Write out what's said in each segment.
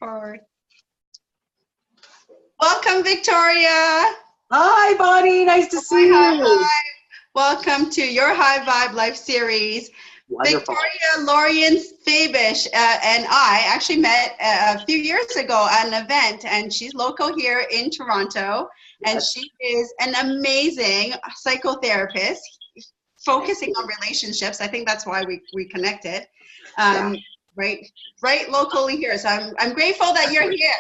Record. Welcome, Victoria. Hi, Bonnie. Nice to see you. Hi. Welcome to your High Vibe Life series. Wonderful. Victoria Lorient-Faibish and I actually met a few years ago at an event, and she's local here in Toronto, and Yes. she is an amazing psychotherapist focusing on relationships. I think that's why we connected. Right locally here. So I'm grateful that you're here.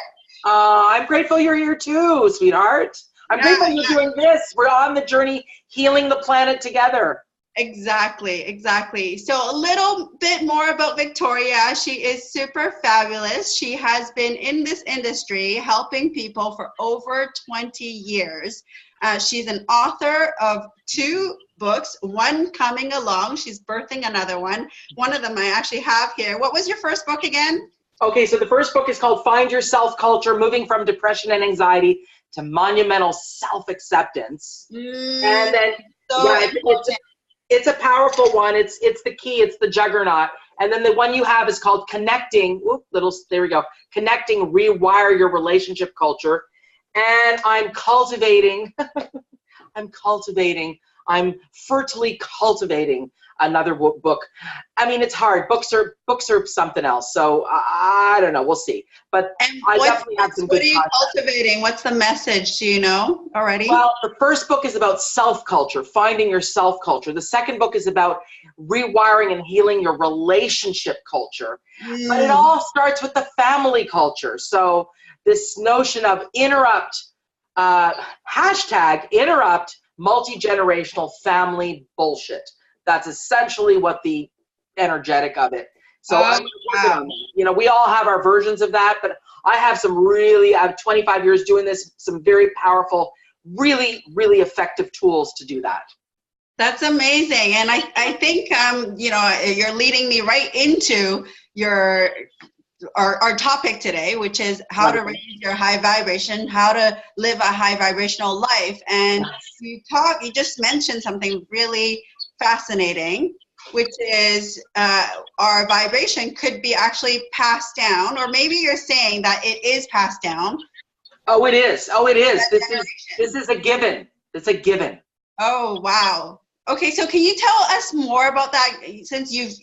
I'm grateful you're here too, sweetheart. I'm grateful you're doing this. We're on the journey healing the planet together. Exactly. So a little bit more about Victoria. She is super fabulous. She has been in this industry helping people for over 20 years. She's an author of 2 books, one coming along. She's birthing another one. One of them I actually have here. What was your first book again? Okay, so the first book is called Find Your Self-Culture, Moving from Depression and Anxiety to Monumental Self-Acceptance. And then, it's a powerful one. It's the key. It's the juggernaut. And then the one you have is called Connecting. There we go. Connecting, Rewire Your Relationship Culture. And I'm cultivating. I'm fertily cultivating another book. I mean, it's hard. Books are something else. So I don't know. We'll see. But I definitely have some good What are you cultivating? What's the message? Do you know already? Well, the first book is about self-culture, finding your self-culture. The second book is about rewiring and healing your relationship culture. But it all starts with the family culture. So this notion of interrupt multi-generational family bullshit. That's essentially what the energetic of it. So I'm working on that. You know, we all have our versions of that, but I have I have 25 years doing this, some very powerful, really, really effective tools to do that. That's amazing. And I think, you're leading me right into our topic today, which is how to raise your high vibration, how to live a high vibrational life. And you just mentioned something really fascinating, which is our vibration could be actually passed down, or maybe you're saying that it is passed down. Oh, it is. This is a given. It's a given. Oh, wow. Okay, so can you tell us more about that, since this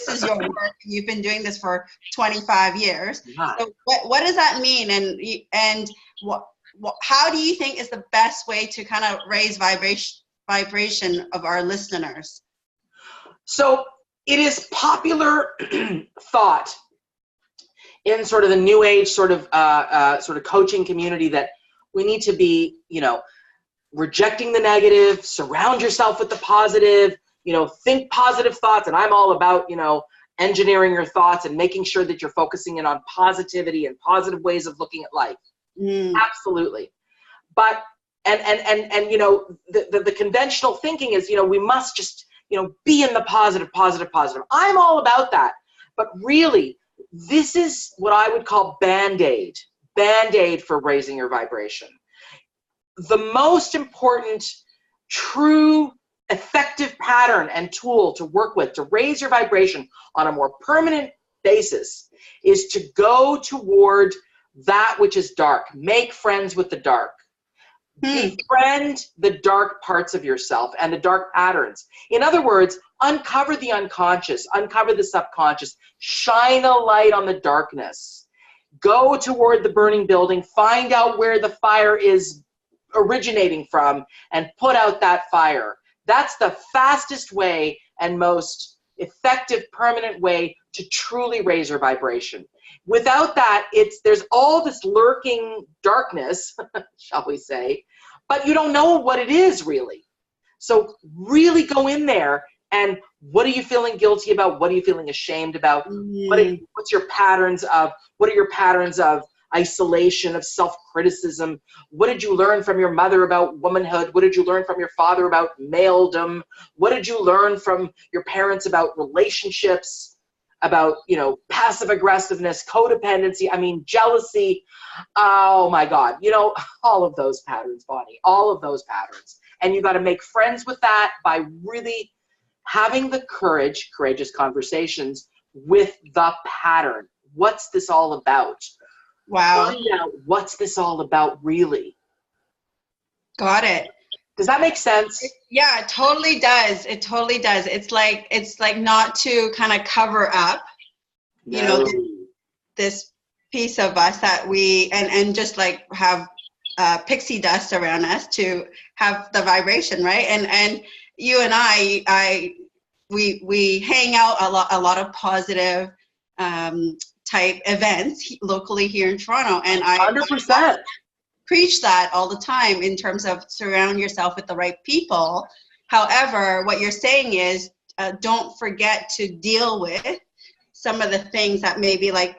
is your work, you've been doing this for 25 years. Yeah. So what does that mean, and how do you think is the best way to kind of raise vibration of our listeners? So it is popular thought in sort of the new age sort of coaching community that we need to be, rejecting the negative, surround yourself with the positive, think positive thoughts. And I'm all about, engineering your thoughts and making sure that you're focusing in on positivity and positive ways of looking at life. Absolutely. But, the conventional thinking is, we must just, be in the positive. I'm all about that. But really, this is what I would call Band-Aid for raising your vibration. The most important, true, effective pattern and tool to work with to raise your vibration on a more permanent basis is to go toward that which is dark. Make friends with the dark. Befriend the dark parts of yourself and the dark patterns. In other words, uncover the unconscious, uncover the subconscious, shine a light on the darkness. Go toward the burning building, find out where the fire is originating from, and put out that fire. That's the fastest way and most effective, permanent way to truly raise your vibration. Without that, there's all this lurking darkness, shall we say, but you don't know what it is really. So really go in there, and what are you feeling guilty about? What are you feeling ashamed about? What are your patterns of isolation, of self-criticism? What did you learn from your mother about womanhood? What did you learn from your father about maledom? What did you learn from your parents about relationships, about, passive aggressiveness, codependency, jealousy? Oh my God, all of those patterns, Bonnie, all of those patterns. And you got to make friends with that by really having the courageous conversations with the pattern. What's this all about? Wow. Find out what's this all about really. Got it. Does that make sense? Yeah, it totally does. It totally does. It's like not to kind of cover up, you know, this piece of us that we and just like have pixie dust around us to have the vibration, right? And you and we hang out a lot of positive type events locally here in Toronto, and I 100%. preach that all the time in terms of surround yourself with the right people. However, what you're saying is don't forget to deal with some of the things that may be like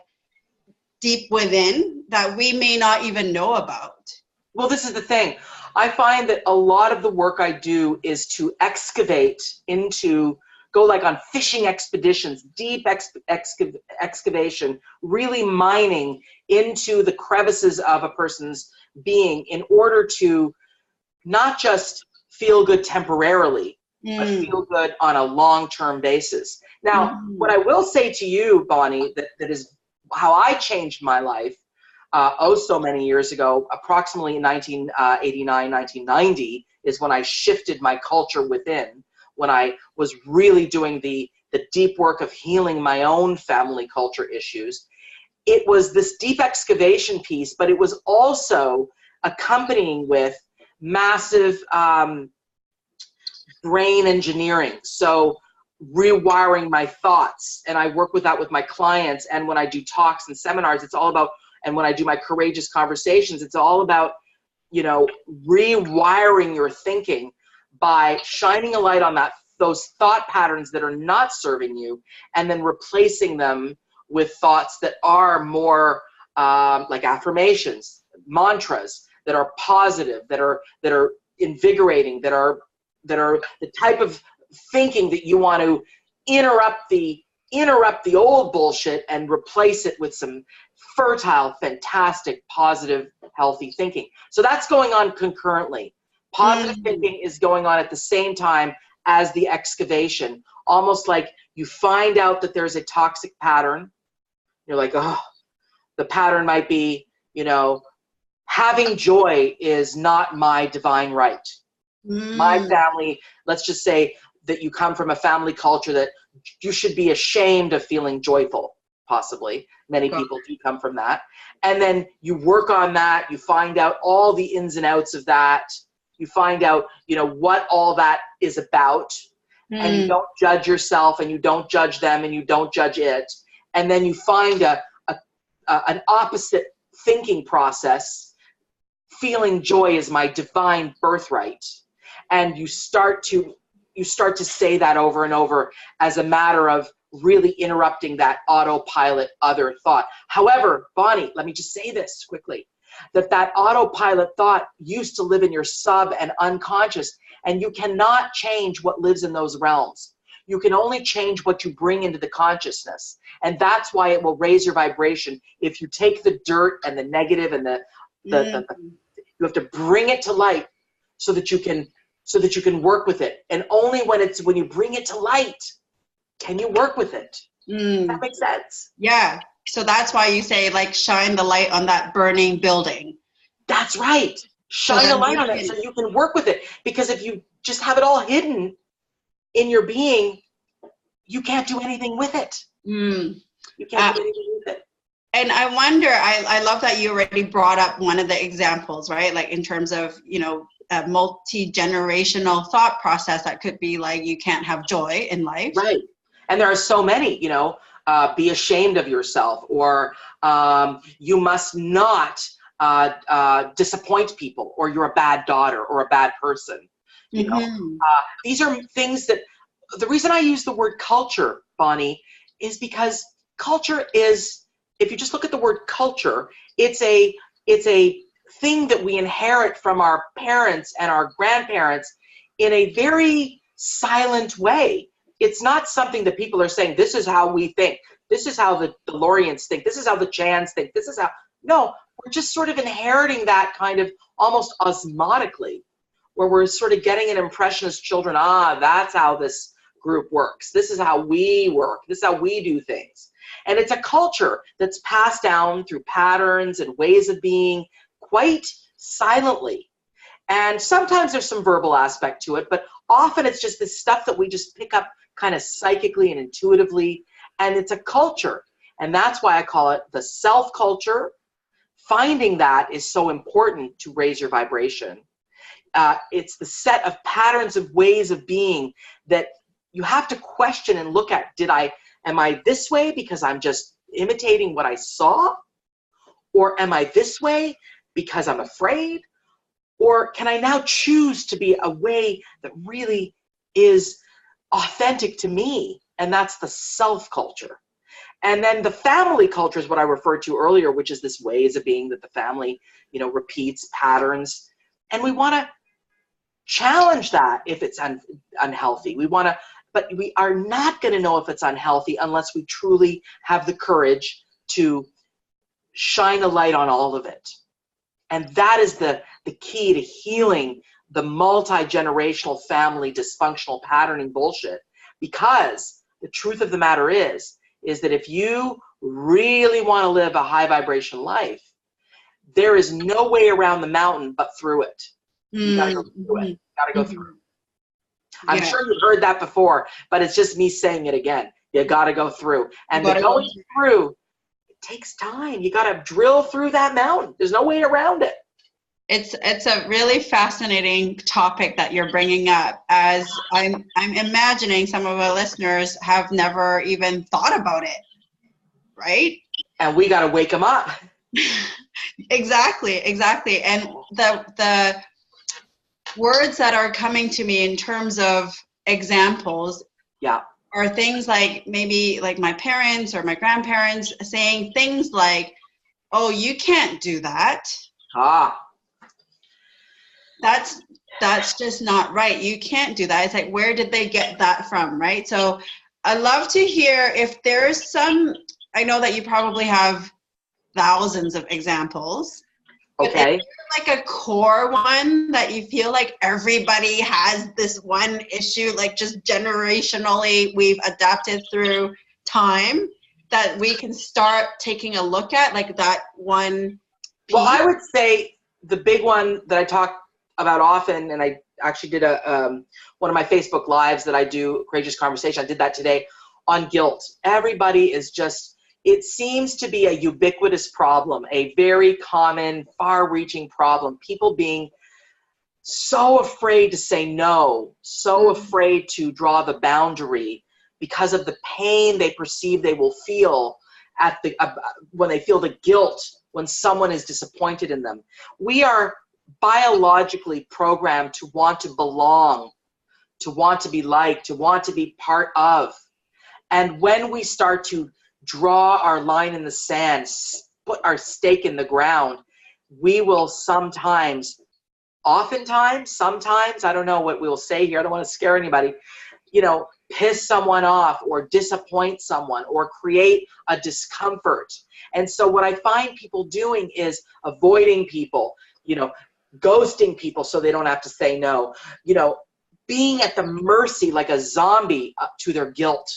deep within that we may not even know about. Well, this is the thing. I find that a lot of the work I do is to excavate into, go like on fishing expeditions, deep excavation, really mining into the crevices of a person's being in order to not just feel good temporarily, but feel good on a long-term basis. Now, what I will say to you, Bonnie, that is how I changed my life so many years ago, approximately 1989, 1990, is when I shifted my culture within, when I was really doing the deep work of healing my own family culture issues. It was this deep excavation piece, but it was also accompanying with massive brain engineering. So rewiring my thoughts, and I work with that with my clients. And when I do talks and seminars, it's all about, and when I do my courageous conversations, it's all about, you know, rewiring your thinking by shining a light on those thought patterns that are not serving you, and then replacing them with thoughts that are more like affirmations, mantras, that are positive, that are invigorating, that are the type of thinking that you want to interrupt the old bullshit and replace it with some fertile, fantastic, positive, healthy thinking. So that's going on concurrently. Positive thinking is going on at the same time as the excavation. Almost like you find out that there's a toxic pattern. You're like, oh, the pattern might be, you know, having joy is not my divine right. My family, let's just say that you come from a family culture that you should be ashamed of feeling joyful, possibly. Many people do come from that. And then you work on that, you find out all the ins and outs of that, you find out, you know, what all that is about, and you don't judge yourself, and you don't judge them, and you don't judge it. And then you find an opposite thinking process. Feeling joy is my divine birthright. And you start to say that over and over as a matter of really interrupting that autopilot other thought. However, Bonnie, let me just say this quickly, that autopilot thought used to live in your sub and unconscious, and you cannot change what lives in those realms. You can only change what you bring into the consciousness. And that's why it will raise your vibration. If you take the dirt and the negative and you have to bring it to light so that you can work with it. And only when you bring it to light can you work with it. Does that make sense? Yeah. So that's why you say, like, shine the light on that burning building. That's right. Shine a light on it so you can work with it. Because if you just have it all hidden in your being, you can't do anything with it. You can't do anything with it. And I wonder, I love that you already brought up one of the examples, right? Like in terms of, you know, a multi-generational thought process that could be like, you can't have joy in life. Right. And there are so many, you know, be ashamed of yourself, or you must not disappoint people, or you're a bad daughter or a bad person. You know, these are things that, the reason I use the word culture, Bonnie, is because culture is, if you just look at the word culture, it's a thing that we inherit from our parents and our grandparents in a very silent way. It's not something that people are saying, this is how we think, this is how the Lorients think, this is how the Chans think, this is how, no, we're just sort of inheriting that kind of almost osmotically, where we're sort of getting an impression as children, that's how this group works, this is how we work, this is how we do things. And it's a culture that's passed down through patterns and ways of being quite silently. And sometimes there's some verbal aspect to it, but often it's just this stuff that we just pick up kind of psychically and intuitively. And it's a culture. And that's why I call it the self culture. Finding that is so important to raise your vibration. It's the set of patterns of ways of being that you have to question and look at. Am I this way because I'm just imitating what I saw? Or am I this way because I'm afraid? Or can I now choose to be a way that really is authentic to me? And that's the self-culture. And then the family culture is what I referred to earlier, which is this ways of being that the family, repeats patterns. And we want to challenge that if it's unhealthy. But we are not going to know if it's unhealthy unless we truly have the courage to shine a light on all of it. And that is the key to healing the multi-generational family dysfunctional patterning bullshit. Because the truth of the matter is that if you really want to live a high vibration life, there is no way around the mountain but through it. You gotta go through it. You gotta go through it. I'm sure you've heard that before, but it's just me saying it again. You gotta go through. And the going through, it takes time. You gotta drill through that mountain. There's no way around it. It's a really fascinating topic that you're bringing up, as I'm imagining some of our listeners have never even thought about it, right? And we gotta wake them up. Exactly. And the words that are coming to me in terms of examples are things like maybe like my parents or my grandparents saying things like, oh, you can't do that. That's just not right. You can't do that. It's like, where did they get that from, right? So I'd love to hear if there's some, I know that you probably have thousands of examples. Okay. Like a core one that you feel like everybody has this one issue, like just generationally we've adapted through time, that we can start taking a look at, like that one piece? Well, I would say the big one that I talk about often, and I actually did one of my Facebook Lives that I do, Courageous Conversation, I did that today, on guilt. Everybody is just, it seems to be a ubiquitous problem, a very common, far-reaching problem. People being so afraid to say no, so afraid to draw the boundary because of the pain they perceive they will feel when they feel the guilt when someone is disappointed in them. We are biologically programmed to want to belong, to want to be liked, to want to be part of. And when we start to draw our line in the sand, put our stake in the ground, we will sometimes, I don't know what we will say here, I don't want to scare anybody, piss someone off or disappoint someone or create a discomfort. And so what I find people doing is avoiding people, ghosting people so they don't have to say no, being at the mercy like a zombie to their guilt,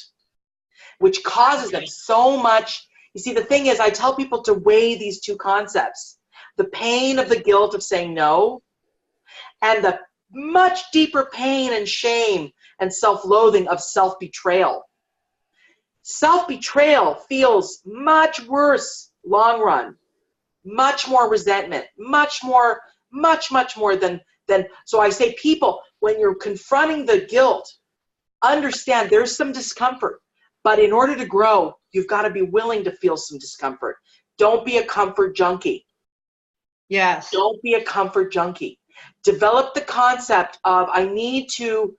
which causes them so much. You see, the thing is, I tell people to weigh these two concepts, the pain of the guilt of saying no, and the much deeper pain and shame and self-loathing of self-betrayal. Self-betrayal feels much worse long run, much more resentment, much more than, so I say, people, when you're confronting the guilt, understand there's some discomfort. But in order to grow, you've got to be willing to feel some discomfort. Don't be a comfort junkie. Yes. Don't be a comfort junkie. Develop the concept of, I need to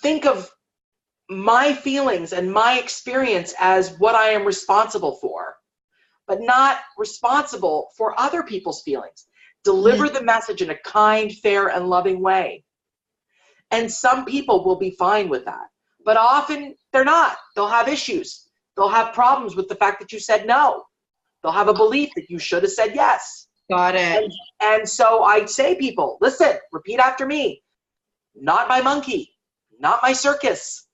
think of my feelings and my experience as what I am responsible for, but not responsible for other people's feelings. Deliver the message in a kind, fair, and loving way. And some people will be fine with that. But often they're not. They'll have issues. They'll have problems with the fact that you said no. They'll have a belief that you should have said yes. Got it. And so I say, people, listen, repeat after me. Not my monkey. Not my circus.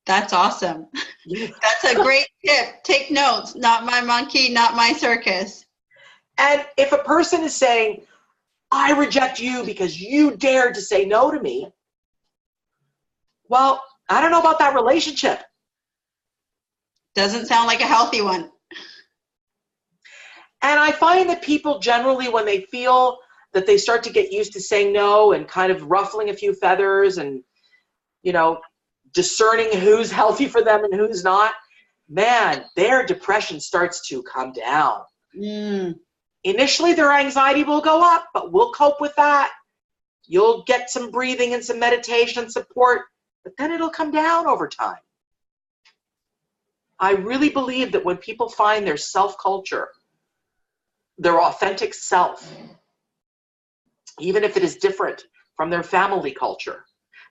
That's awesome. That's a great tip. Take notes. Not my monkey, not my circus. And if a person is saying, I reject you because you dared to say no to me, well, I don't know about that relationship. Doesn't sound like a healthy one. And I find that people generally, when they feel that they start to get used to saying no and kind of ruffling a few feathers and, you know, discerning who's healthy for them and who's not, man, their depression starts to come down. Initially, their anxiety will go up, but we'll cope with that. You'll get some breathing and some meditation support, but then it'll come down over time. I really believe that when people find their self-culture, their authentic self, even if it is different from their family culture,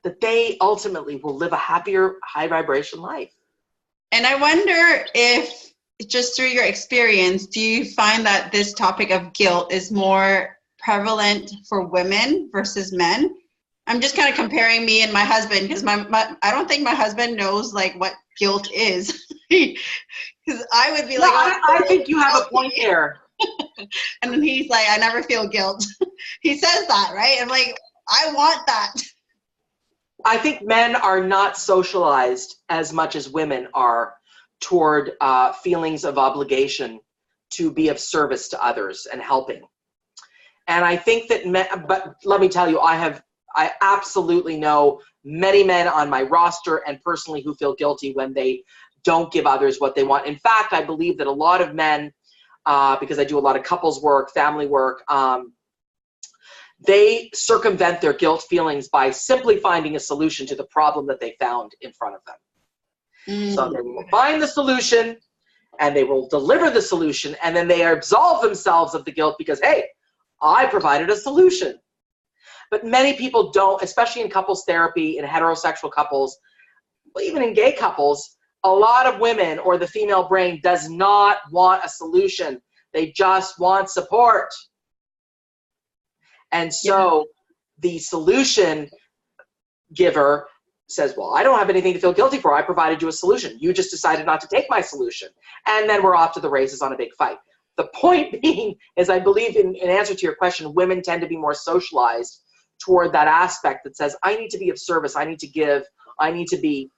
that they ultimately will live a happier, high vibration life. And I wonder if, just through your experience, do you find that this topic of guilt is more prevalent for women versus men? I'm just kind of comparing me and my husband, because I don't think my husband knows like what guilt is. Because I would be like, I think you have a point there. And then he's like, I never feel guilt. He says that, right? I'm like, I want that. I think men are not socialized as much as women are toward feelings of obligation to be of service to others and helping. And I think that men, but let me tell you, I absolutely know many men on my roster and personally who feel guilty when they don't give others what they want. In fact, I believe that a lot of men, because I do a lot of couples work, family work, they circumvent their guilt feelings by simply finding a solution to the problem that they found in front of them. So they will find the solution and they will deliver the solution, and then they absolve themselves of the guilt because, hey, I provided a solution. But many people don't, especially in couples therapy, in heterosexual couples, even in gay couples, a lot of women, or the female brain, does not want a solution. They just want support. And so the solution giver says, well, I don't have anything to feel guilty for. I provided you a solution. You just decided not to take my solution. And then we're off to the races on a big fight. The point being is, I believe, in answer to your question, women tend to be more socialized toward that aspect that says, I need to be of service. I need to give. I need to be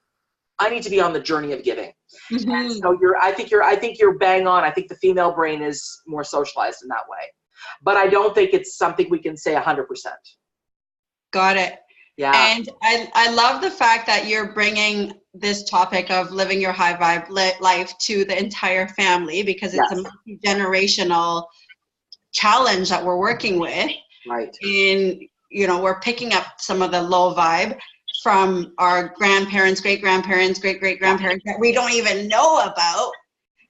on the journey of giving. And so I think you're bang on. I think the female brain is more socialized in that way. But I don't think it's something we can say 100%. Got it. Yeah. And I love the fact that you're bringing this topic of living your high vibe life to the entire family, because it's a multi-generational challenge that we're working with. Right. And, you know, we're picking up some of the low vibe from our grandparents, great-grandparents, great-great-grandparents that we don't even know about.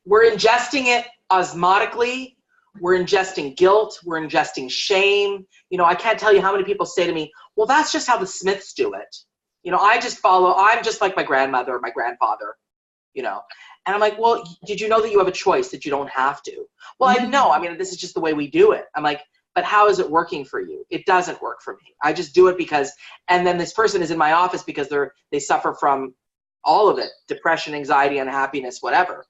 We're ingesting it osmotically. We're ingesting guilt. We're ingesting shame. You know, I can't tell you how many people say to me, well, that's just how the Smiths do it. You know, I'm just like my grandmother or my grandfather, you know. And I'm like, well, did you know that you have a choice, that you don't have to? Well, I know. I mean, this is just the way we do it. I'm like, but how is it working for you? It doesn't work for me. I just do it because, and then this person is in my office because they suffer from all of it, depression, anxiety, unhappiness, whatever.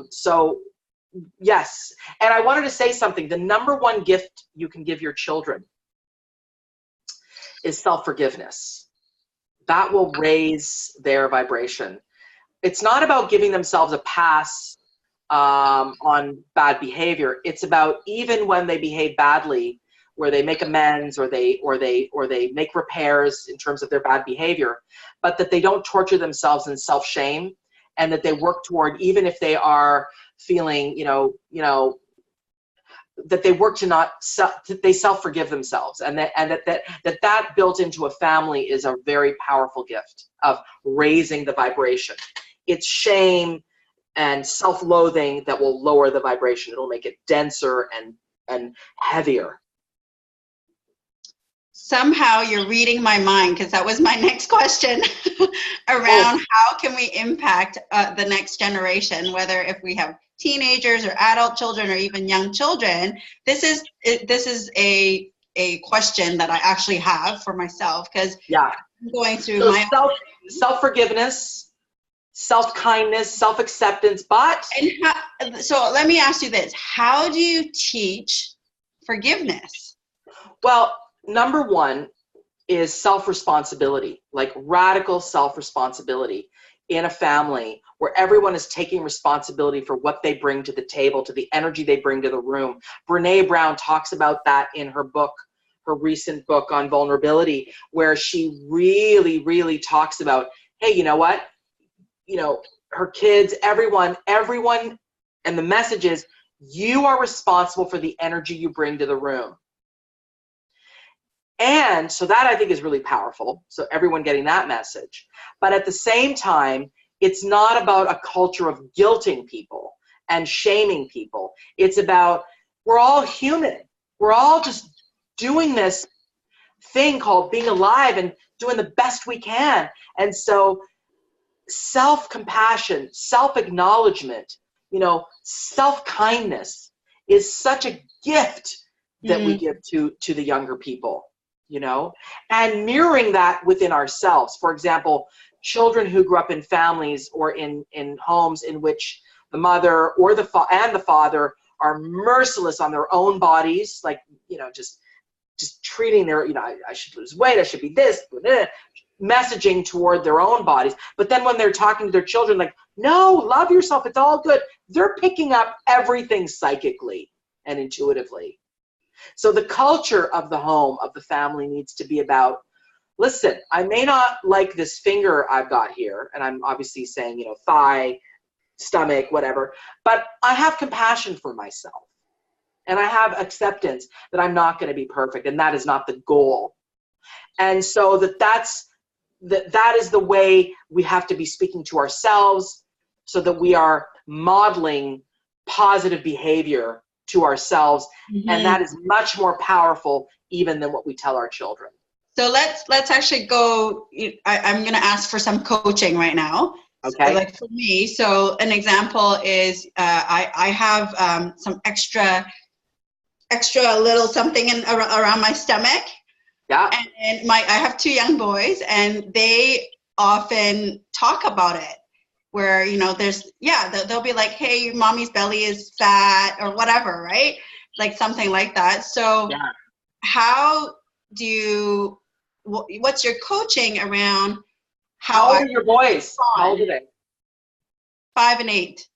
So yes. And I wanted to say something. The number one gift you can give your children is self-forgiveness. That will raise their vibration. It's not about giving themselves a pass on bad behavior. It's about, even when they behave badly, where they make amends or they make repairs in terms of their bad behavior, but that they don't torture themselves in self-shame, and that they work toward, even if they are feeling, that they work to not they self-forgive themselves, and that built into a family is a very powerful gift of raising the vibration. It's shame and self-loathing that will lower the vibration. It'll make it denser and heavier. Somehow you're reading my mind, because that was my next question around how can we impact the next generation, whether if we have teenagers or adult children or even young children. This is a question that I actually have for myself, because I'm going through my self-forgiveness, self-kindness, self-acceptance, but... So let me ask you this. How do you teach forgiveness? Well, number one is self-responsibility, like radical self-responsibility in a family where everyone is taking responsibility for what they bring to the table, to the energy they bring to the room. Brene Brown talks about that in her book, her recent book on vulnerability, where she really, really talks about, hey, you know what? You know, her kids, everyone, and the message is, you are responsible for the energy you bring to the room. And so that I think is really powerful. So everyone getting that message. But at the same time, it's not about a culture of guilting people and shaming people. It's about, we're all human. We're all just doing this thing called being alive and doing the best we can. And so self-compassion, self-acknowledgement, you know, self-kindness is such a gift that we give to the younger people, you know, and mirroring that within ourselves. For example, children who grew up in families or in homes in which the mother or the father are merciless on their own bodies, like, you know, just treating their, you know, I should lose weight, I should be this, messaging toward their own bodies. But then when they're talking to their children, like, no, love yourself, it's all good, they're picking up everything psychically and intuitively. So the culture of the home, of the family, needs to be about, listen, I may not like this finger I've got here, and I'm obviously saying, you know, thigh, stomach, whatever, but I have compassion for myself. And I have acceptance that I'm not going to be perfect, and that is not the goal. And so that is the way we have to be speaking to ourselves, so that we are modeling positive behavior to ourselves. And that is much more powerful even than what we tell our children. So let's actually go. I'm going to ask for some coaching right now. Okay. So, like for me, so an example is I have some extra little something around my stomach. Yeah. And I have 2 young boys, and they often talk about it, where, you know, they'll be like, hey, mommy's belly is fat or whatever, right? Like something like that. So yeah. How do you, what's your coaching around how old are your boys? How old are they? 5 and 8.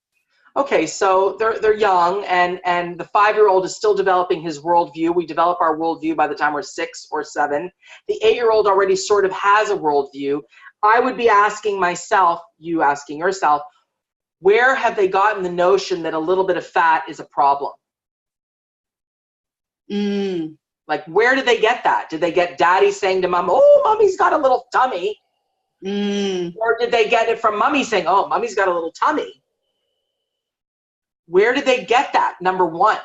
Okay, so they're young, and the 5-year-old is still developing his worldview. We develop our worldview by the time we're 6 or 7. The 8-year-old already sort of has a worldview. I would be asking myself, you asking yourself, where have they gotten the notion that a little bit of fat is a problem? Like, where did they get that? Did they get daddy saying to mom, oh, mommy's got a little tummy? Or did they get it from mommy saying, oh, mommy's got a little tummy? Where did they get that? Number one,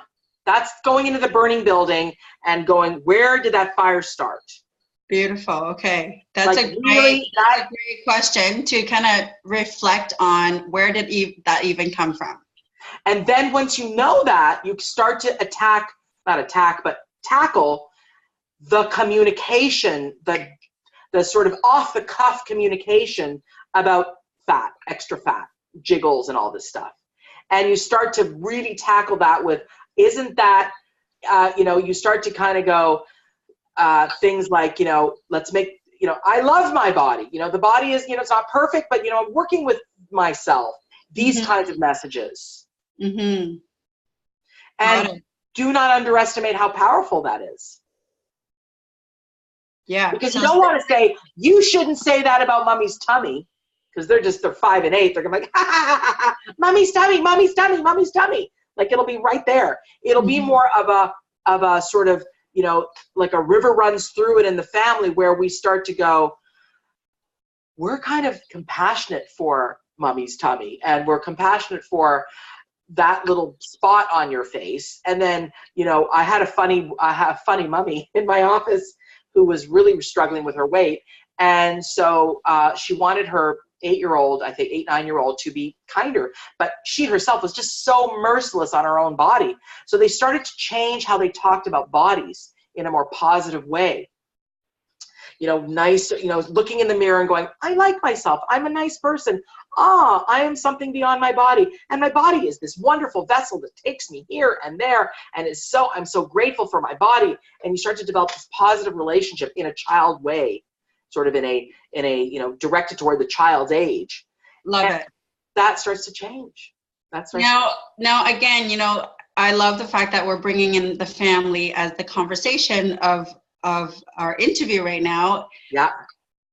that's going into the burning building and going, where did that fire start? Beautiful. Okay. That's like a great question to kind of reflect on, where did that even come from? And then once you know that, you start to tackle the communication, the sort of off the cuff communication about fat, extra fat, jiggles and all this stuff. And you start to really tackle that with, isn't that, you start to kind of go, things like, let's make, I love my body. The body is, it's not perfect, but, I'm working with myself. These kinds of messages. And do not underestimate how powerful that is. Yeah. Because you don't want to say, you shouldn't say that about mommy's tummy. Because they're 5 and 8. They're going to be like, ha, ha, ha, ha, mommy's tummy, mommy's tummy, mommy's tummy. Like, it'll be right there. It'll be more of a sort of, like a river runs through it in the family, where we start to go, we're kind of compassionate for mommy's tummy, and we're compassionate for that little spot on your face. And then, I have a funny mummy in my office who was really struggling with her weight. And so she wanted her 8-year-old, I think 9-year-old, to be kinder, but she herself was just so merciless on her own body. So they started to change how they talked about bodies in a more positive way. nice, looking in the mirror and going, I like myself. I'm a nice person. I am something beyond my body. And my body is this wonderful vessel that takes me here and there. And I'm so grateful for my body. And you start to develop this positive relationship in a child way, sort of in a directed toward the child's age. Love it. That starts to change. Now again, I love the fact that we're bringing in the family as the conversation of our interview right now. Yeah.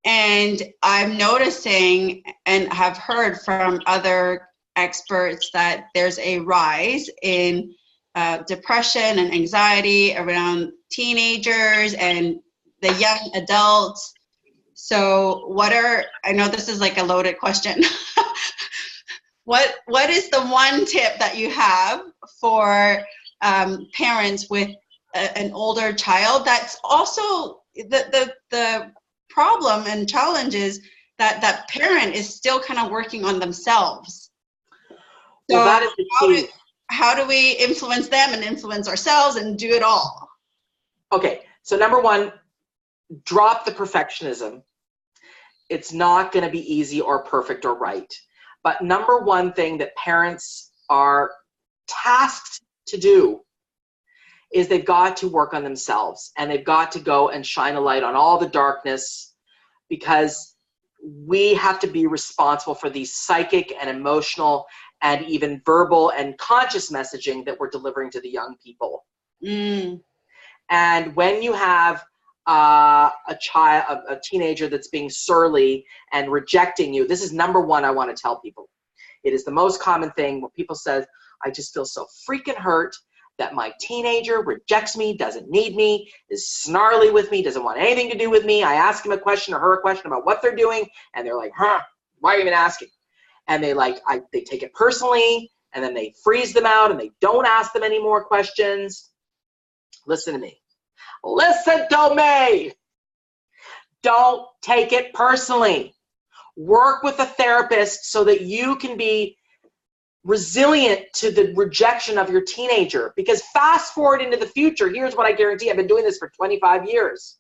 And I'm noticing and have heard from other experts that there's a rise in depression and anxiety around teenagers and the young adults. So I know this is like a loaded question. What is the one tip that you have for parents with an older child? That's also the problem and challenge is that parent is still kind of working on themselves. So well, that is the key. How do we influence them and influence ourselves and do it all? Okay, so number one, drop the perfectionism. It's not going to be easy or perfect or right. But number one thing that parents are tasked to do is they've got to work on themselves, and they've got to go and shine a light on all the darkness, because we have to be responsible for the psychic and emotional and even verbal and conscious messaging that we're delivering to the young people. And when you have a teenager that's being surly and rejecting you, this is number one I want to tell people. It is the most common thing when people say, I just feel so freaking hurt that my teenager rejects me, doesn't need me, is snarly with me, doesn't want anything to do with me. I ask him a question or her a question about what they're doing, and they're like, why are you even asking? And they take it personally, and then they freeze them out, and they don't ask them any more questions. Listen to me. Listen to me. Don't take it personally. Work with a therapist so that you can be resilient to the rejection of your teenager. Because fast forward into the future, here's what I guarantee. I've been doing this for 25 years.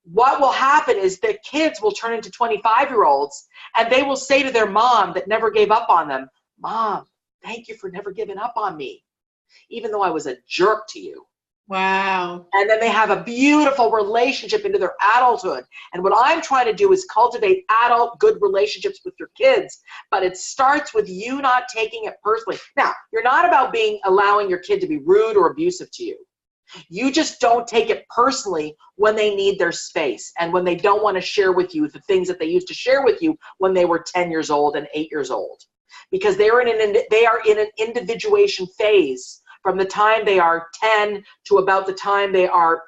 What will happen is that kids will turn into 25-year-olds, and they will say to their mom that never gave up on them, Mom, thank you for never giving up on me, even though I was a jerk to you. Wow. And then they have a beautiful relationship into their adulthood. And what I'm trying to do is cultivate adult good relationships with your kids. But it starts with you not taking it personally. Now, you're not about allowing your kid to be rude or abusive to you. You just don't take it personally when they need their space and when they don't want to share with you the things that they used to share with you when they were 10 years old and 8 years old. Because they are in an individuation phase from the time they are 10 to about the time they are,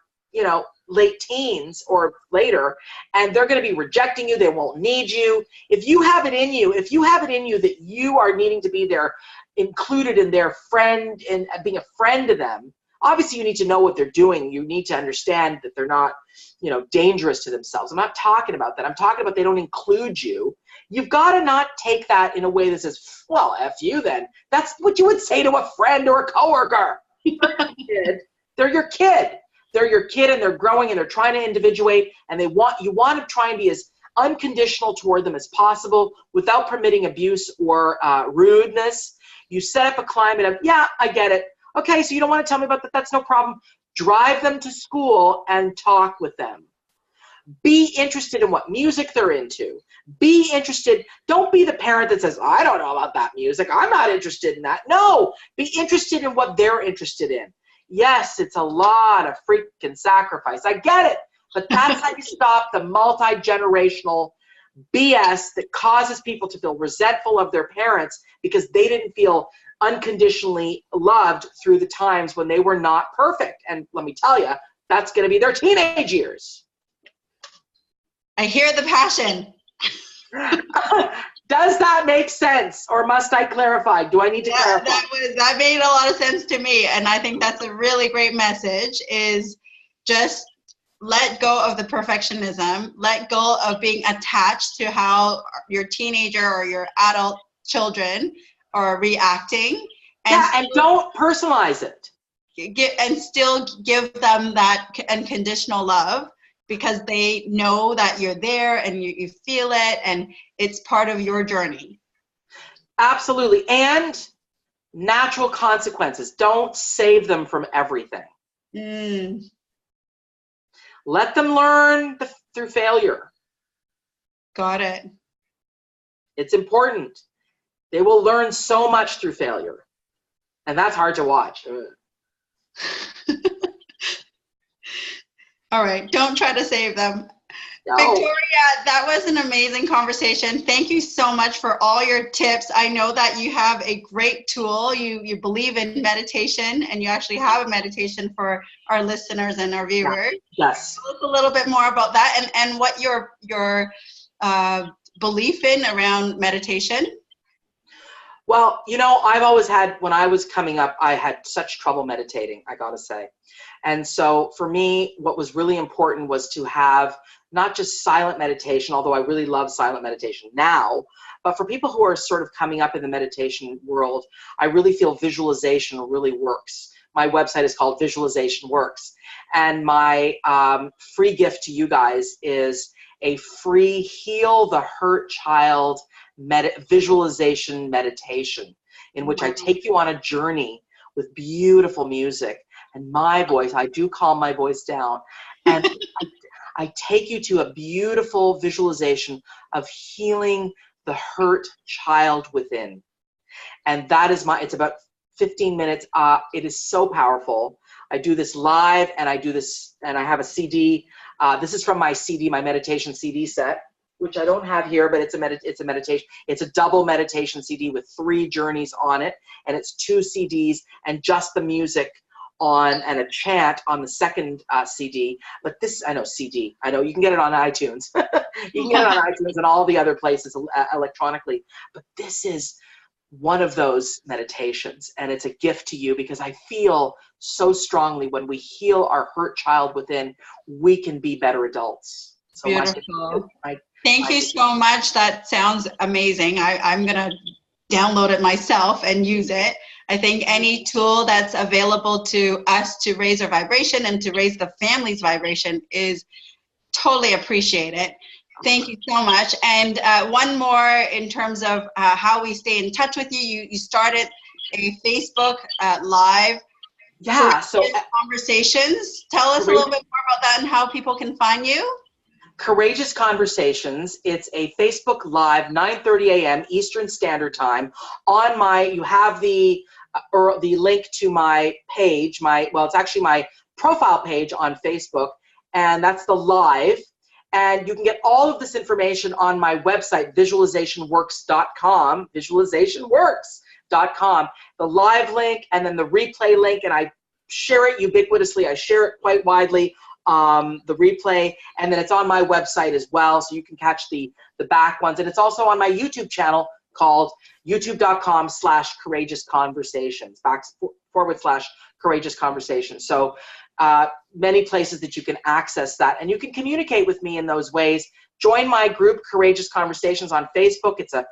late teens or later, and they're going to be rejecting you. They won't need you. If you have it in you that you are needing to be there, included in their friend and being a friend to them, obviously you need to know what they're doing. You need to understand that they're not, dangerous to themselves. I'm not talking about that. I'm talking about they don't include you. You've got to not take that in a way that says, well, F you then. That's what you would say to a friend or a coworker. They're your kid. They're your kid, and they're growing, and they're trying to individuate, and you want to try and be as unconditional toward them as possible without permitting abuse or rudeness. You set up a climate of, yeah, I get it. Okay, so you don't want to tell me about that. That's no problem. Drive them to school and talk with them. Be interested in what music they're into. Be interested. Don't be the parent that says, I don't know about that music. I'm not interested in that. No, be interested in what they're interested in. Yes, it's a lot of freaking sacrifice. I get it. But that's how you stop the multi-generational BS that causes people to feel resentful of their parents because they didn't feel unconditionally loved through the times when they were not perfect. And let me tell you, that's going to be their teenage years. I hear the passion. Does that make sense, or must I clarify? Do I need to clarify? That made a lot of sense to me, and I think that's a really great message, is just let go of the perfectionism, let go of being attached to how your teenager or your adult children are reacting. And don't personalize it. And still give them that unconditional love, because they know that you're there and you feel it and it's part of your journey. Absolutely. And natural consequences. Don't save them from everything. Let them learn through failure. Got it. It's important. They will learn so much through failure. And that's hard to watch. All right, don't try to save them. No. Victoria, that was an amazing conversation. Thank you so much for all your tips. I know that you have a great tool. You believe in meditation, and you actually have a meditation for our listeners and our viewers. Yes. Tell us a little bit more about that and what your belief in around meditation. Well, you know, I've always had, when I was coming up, I had such trouble meditating, I gotta say. And so for me, what was really important was to have not just silent meditation, although I really love silent meditation now, but for people who are sort of coming up in the meditation world, I really feel visualization really works. My website is called Visualization Works. And my free gift to you guys is a free Heal the Hurt Child visualization meditation, in which I take you on a journey with beautiful music and my voice. I do calm my voice down, and I take you to a beautiful visualization of healing the hurt child within. And that is it's about 15 minutes. It is so powerful. I do this live, and I do this, and I have a CD. This is from my CD, my meditation CD set, which I don't have here, but it's a meditation. It's a double meditation CD with 3 journeys on it, and it's 2 CDs and just the music on and a chant on the second CD. But this, I know CD. I know you can get it on iTunes. You can get it on iTunes and all the other places electronically. But this is one of those meditations, and it's a gift to you because I feel so strongly when we heal our hurt child within, we can be better adults. So beautiful. Thank you so much. That sounds amazing. I'm going to download it myself and use it. I think any tool that's available to us to raise our vibration and to raise the family's vibration is totally appreciated. Thank you so much. And one more in terms of how we stay in touch with you. You started a Facebook Live. Yeah. So conversations. Tell us a little bit more about that and how people can find you. Courageous Conversations. It's a Facebook Live, 9:30 a.m. Eastern Standard Time. On you have the link to my page. It's actually my profile page on Facebook, and that's the live. And you can get all of this information on my website, visualizationworks.com, visualizationworks.com, the live link and then the replay link, and I share it ubiquitously. I share it quite widely, the replay, and then it's on my website as well, so you can catch the back ones. And it's also on my YouTube channel called youtube.com/courageous conversations, /courageous conversations. So many places that you can access that, and you can communicate with me in those ways. Join my group, Courageous Conversations, on Facebook. It's a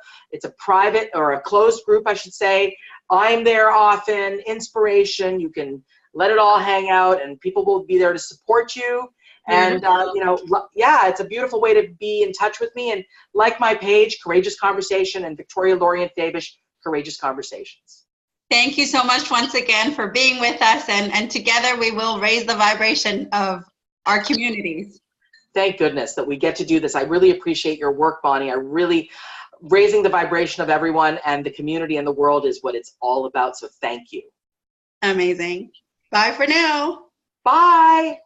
private, or a closed group, I should say. I'm there often. Inspiration. You can let it all hang out, and people will be there to support you. And yeah, it's a beautiful way to be in touch with me. And like my page, Courageous Conversation, and Victoria Lorient-Faibish, Courageous Conversations. Thank you so much once again for being with us, and together we will raise the vibration of our communities. Thank goodness that we get to do this. I really appreciate your work, Bonnie. Raising the vibration of everyone and the community and the world is what it's all about, so thank you. Amazing. Bye for now. Bye.